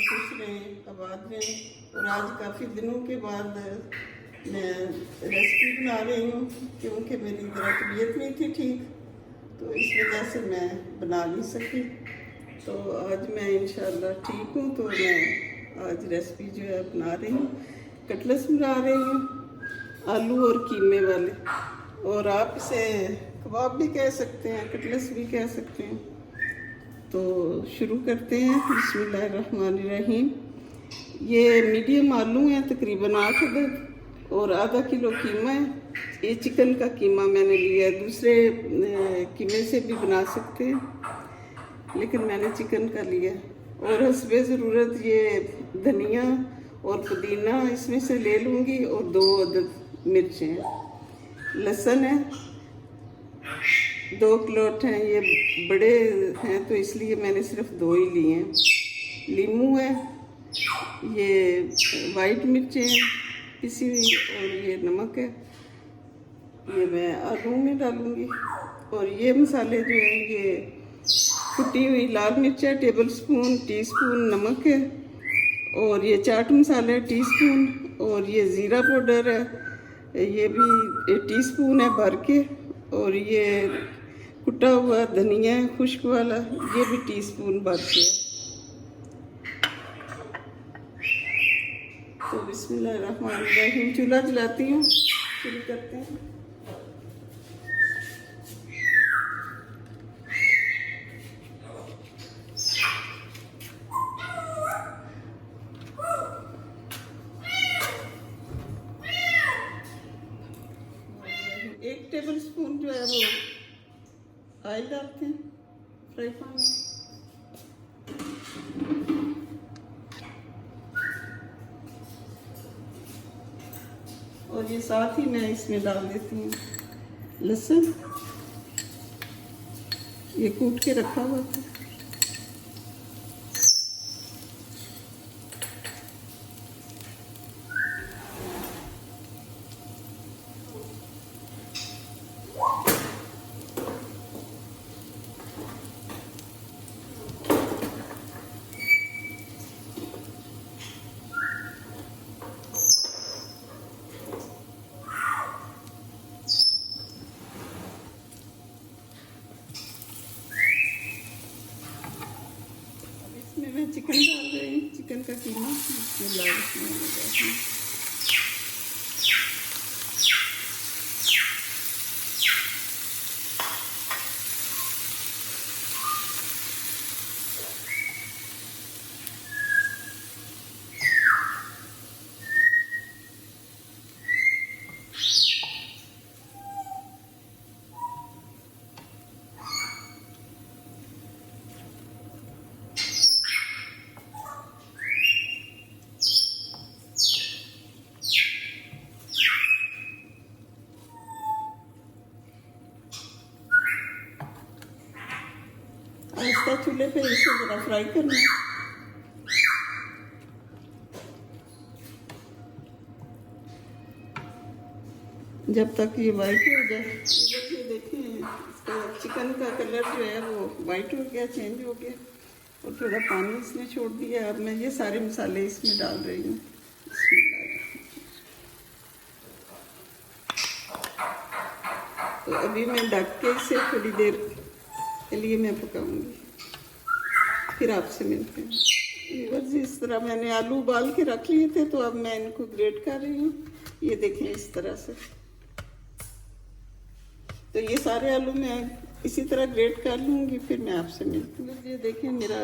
खुश रहें, आबाद रहें। और आज काफ़ी दिनों के बाद मैं रेसिपी बना रही हूँ, क्योंकि मेरी ज़रा तबीयत नहीं थी ठीक, तो इस वजह से मैं बना नहीं सकी। तो आज मैं इंशाल्लाह ठीक हूँ, तो मैं आज रेसिपी जो है बना रही हूँ। कटलेट्स बना रही हूँ, आलू और कीमे वाले, और आप इसे कबाब भी कह सकते हैं, कटलेट्स भी कह सकते हैं। तो शुरू करते हैं। बिस्मिल्लाहिर्रहमानिर्रहीम। ये मीडियम आलू हैं, तकरीबन 8 अदद, और आधा किलो कीमा है। ये चिकन का कीमा मैंने लिया है, दूसरे कीमे से भी बना सकते हैं, लेकिन मैंने चिकन का लिया। और हस्बे ज़रूरत ये धनिया और पुदीना इसमें से ले लूँगी, और 2 अदद मिर्चें हैं। लहसुन है, 2 क्लोट हैं, ये बड़े हैं तो इसलिए मैंने सिर्फ 2 ही लिए हैं। लीमू है, ये वाइट मिर्चें हैं पिसी हुई, और ये नमक है, ये मैं आलू में डालूँगी। और ये मसाले जो हैं, ये कुटी हुई लाल मिर्च है टेबल स्पून, टीस्पून नमक है, और ये चाट मसाला है टीस्पून, और ये ज़ीरा पाउडर है, ये भी टीस्पून है भर के, और ये कुटा हुआ धनिया है खुश्क वाला, ये भी टीस्पून भर के है। तो बिस्मिल्लाहिर्रहमानिर्रहीम, चूल्हा जलाती हूँ, शुरू करते हैं। एक टेबल स्पून जो है वो ऑयल डालते हैं फ्राई पैन में। और ये साथ ही मैं इसमें डाल देती हूँ लहसुन, ये कूट के रखा हुआ था। मैं चिकन डाल रही हूँ, चिकन का कीमा। आहिस्ता चूल्हे पे इसे ज़रा फ्राई करना है। जब तक ये वाइट हो जाए। ये देखें, इसका चिकन का कलर जो है वो वाइट हो गया, चेंज हो गया, और थोड़ा पानी इसने छोड़ दिया। अब मैं ये सारे मसाले इसमें डाल रही हूँ। तो अभी मैं ढक के इसे थोड़ी देर के लिए मैं पकाऊंगी, फिर आपसे मिलते हैं। बस इस तरह मैंने आलू उबाल के रख लिए थे, तो अब मैं इनको ग्रेट कर रही हूँ। ये देखें इस तरह से। तो ये सारे आलू मैं इसी तरह ग्रेट कर लूँगी, फिर मैं आपसे मिलती हूँ। ये देखें मेरा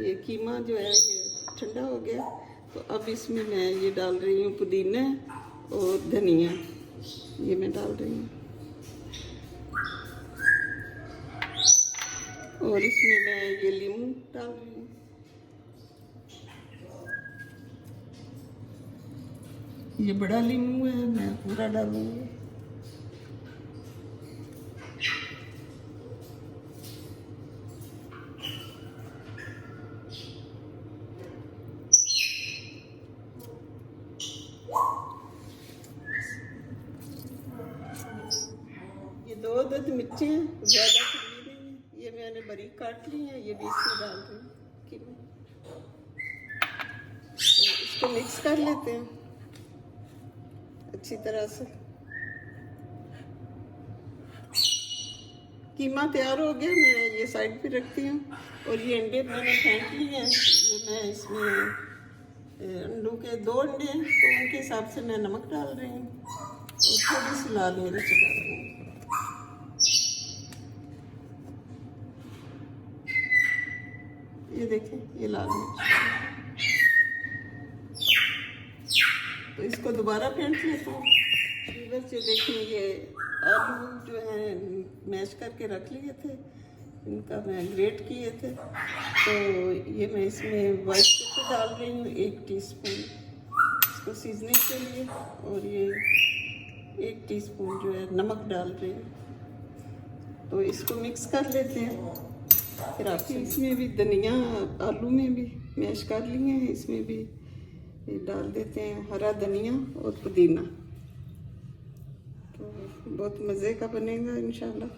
ये कीमा जो है ये ठंडा हो गया। तो अब इसमें मैं ये डाल रही हूँ पुदीना और धनिया, ये मैं डाल रही हूँ। और इसमें मैं ये लीमू डाल रही हूँ। ये बड़ा लीमू है, मैं पूरा डालूंगी। ये 2 अदद मिर्चें ज़्यादा खुली नहीं है, ये मैंने बारीक काट ली हैं, ये भी इसमें डाल रही हूँ। इसको मिक्स कर लेते हैं अच्छी तरह से। कीमा तैयार हो गया, मैं ये साइड पे रखती हूँ। और ये अंडे मैंने फेंट लिए हैं, ये मैं इसमें अंडों के 2 अंडे हैं तो उनके हिसाब से मैं नमक डाल रही हूँ और थोड़ी सी लाल मिर्च डाल रही हूँ। ये देखें, ये लाल मिर्च। तो इसको दोबारा फेंट लेते हैं। बस ये देखें, ये आलू जो है मैश करके रख लिए थे, इनका मैं ग्रेट किए थे। तो ये मैं इसमें वाइट पेपर डाल रही हूँ 1 टीस्पून इसको सीजनिंग के लिए, और ये 1 टीस्पून जो है नमक डाल रही हूँ। तो इसको मिक्स कर लेते हैं। फिर आप इसमें भी धनिया, आलू में भी मैश कर लिए हैं, इसमें भी ये डाल देते हैं हरा धनिया और पुदीना। तो बहुत मज़े का बनेगा इंशाल्लाह।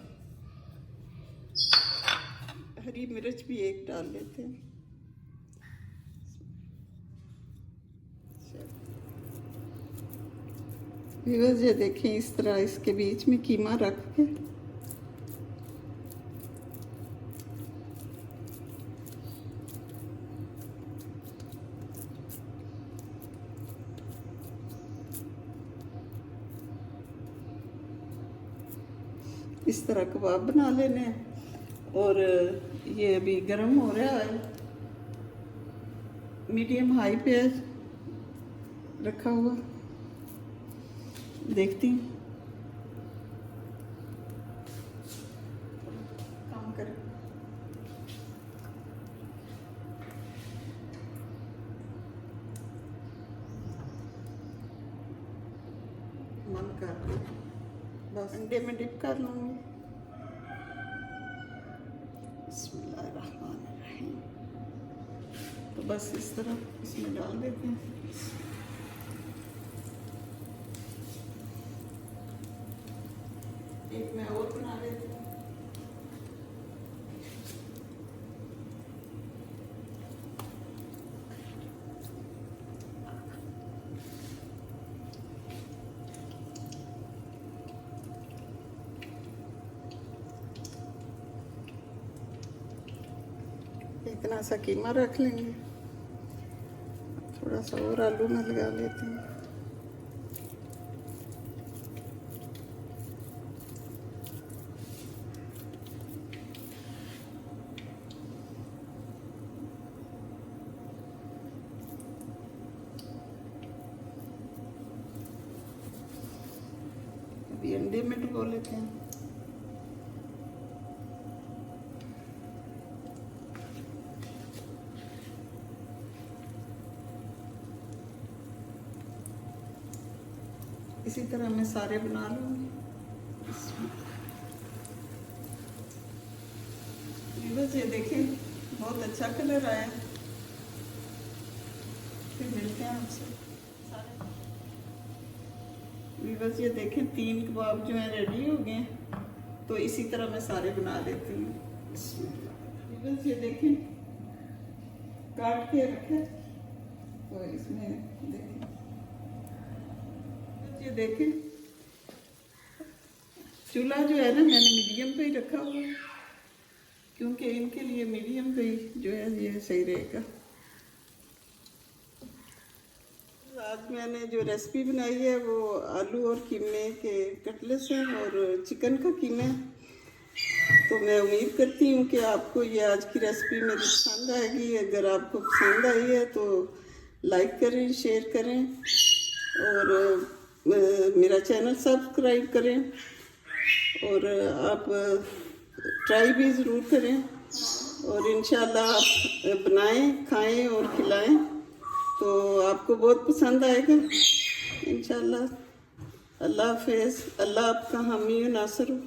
हरी मिर्च भी 1 डाल लेते हैं। व्यूअर्स, ये देखें, इस तरह इसके बीच में कीमा रख के इस तरह कबाब बना लेने हैं। और ये अभी गर्म हो रहा है, मीडियम हाई पे रखा हुआ, देखती हूँ काम कर। मन कर बस अंडे में डिप कर लूँगी। बिस्मिल्लाहिर्रहमानिर्रहीम। तो बस इस तरह इसमें डाल देते हैं। एक मैं और बना लेती हूँ। इतना सा कीमा रख लेंगे, थोड़ा सा और आलू में लगा लेते हैं। अभी अंडे में डुबो लेते हैं। इसी तरह मैं सारे बना लूँगी। बस ये देखें, बहुत अच्छा कलर आया। फिर मिलते हैं आपसे। बस ये देखें, 3 कबाब जो हैं रेडी हो गए। तो इसी तरह मैं सारे बना लेती हूँ। बस ये देखें, काट के रखे। तो इसमें देखें, ये देखें, चूल्हा जो है ना मैंने मीडियम पे ही रखा हुआ है, क्योंकि इनके लिए मीडियम पे ही जो है ये सही रहेगा। आज मैंने जो रेसिपी बनाई है वो आलू और कीमे के कटलेट्स हैं और चिकन का कीमा है। तो मैं उम्मीद करती हूँ कि आपको ये आज की रेसिपी मेरी पसंद आएगी। अगर आपको पसंद आई है तो लाइक करें, शेयर करें और मेरा चैनल सब्सक्राइब करें। और आप ट्राई भी ज़रूर करें और इंशाल्लाह आप बनाएं, खाएं और खिलाएं तो आपको बहुत पसंद आएगा इंशाल्लाह। अल्लाह हाफ़िज़। अल्लाह आपका हामी और नासर हो।